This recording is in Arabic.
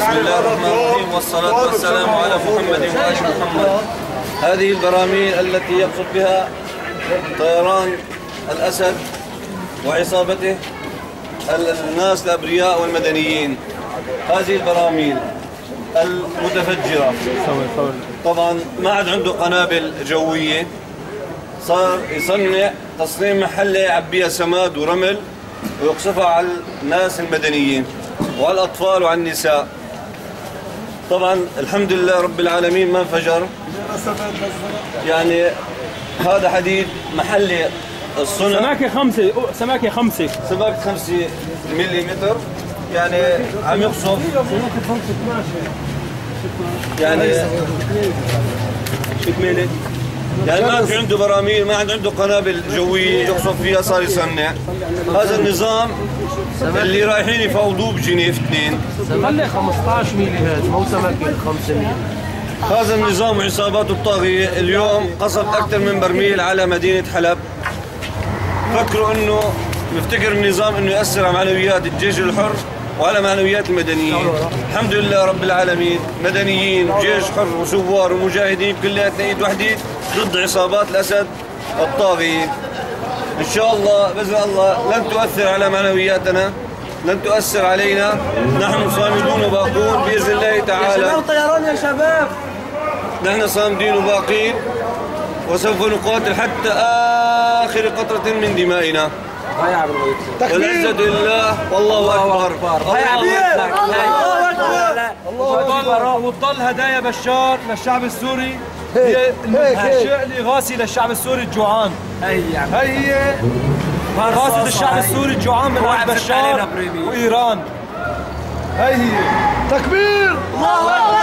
بسم الله الرحمن الرحيم والصلاة والسلام على محمد وآل محمد. هذه البراميل التي يقصد بها طيران الأسد وعصابته الناس الأبرياء والمدنيين. هذه البراميل المتفجرة طبعا ما عاد عنده قنابل جوية، صار يصنع تصنيع محلي يعبيها سماد ورمل ويقصفها على الناس المدنيين وعلى الأطفال وعلى النساء. طبعا الحمد لله رب العالمين ما انفجر، يعني هذا حديد محلي الصنع، سماكة 5 ملم، يعني عم يقصف يعني شكمينة، يعني ما في عنده براميل، ما عنده قنابل جوية يقصف فيها، صار يصنع هذا النظام اللي رايحين يفاوضوه بجنيف 2. خلي 15 ميلي هذا مو سماكة 5 ميلي. هذا النظام وعصاباته الطاغية اليوم قصف أكثر من برميل على مدينة حلب. فكروا إنه مفتكر النظام إنه يأثر على معنويات الجيش الحر وعلى معنويات المدنيين. الحمد لله رب العالمين، مدنيين وجيش حر وثوار ومجاهدين كلياتنا ايد وحده ضد عصابات الأسد الطاغية. إن شاء الله بإذن الله لن تؤثر على معنوياتنا، لن تؤثر علينا، نحن صامدون وباقون بإذن الله تعالى. يا شباب طيران يا شباب، نحن صامدين وباقين وسوف نقاتل حتى آخر قطرة من دمائنا. والعزة لله والله أكبر. وتضل هدايا بشار للشعب السوري، الشيء الإغاثي للشعب السوري الجوعان. هي إغاثة الشعب السوري الجوعان من عند بشار وإيران. هي تكبير. الله أكبر.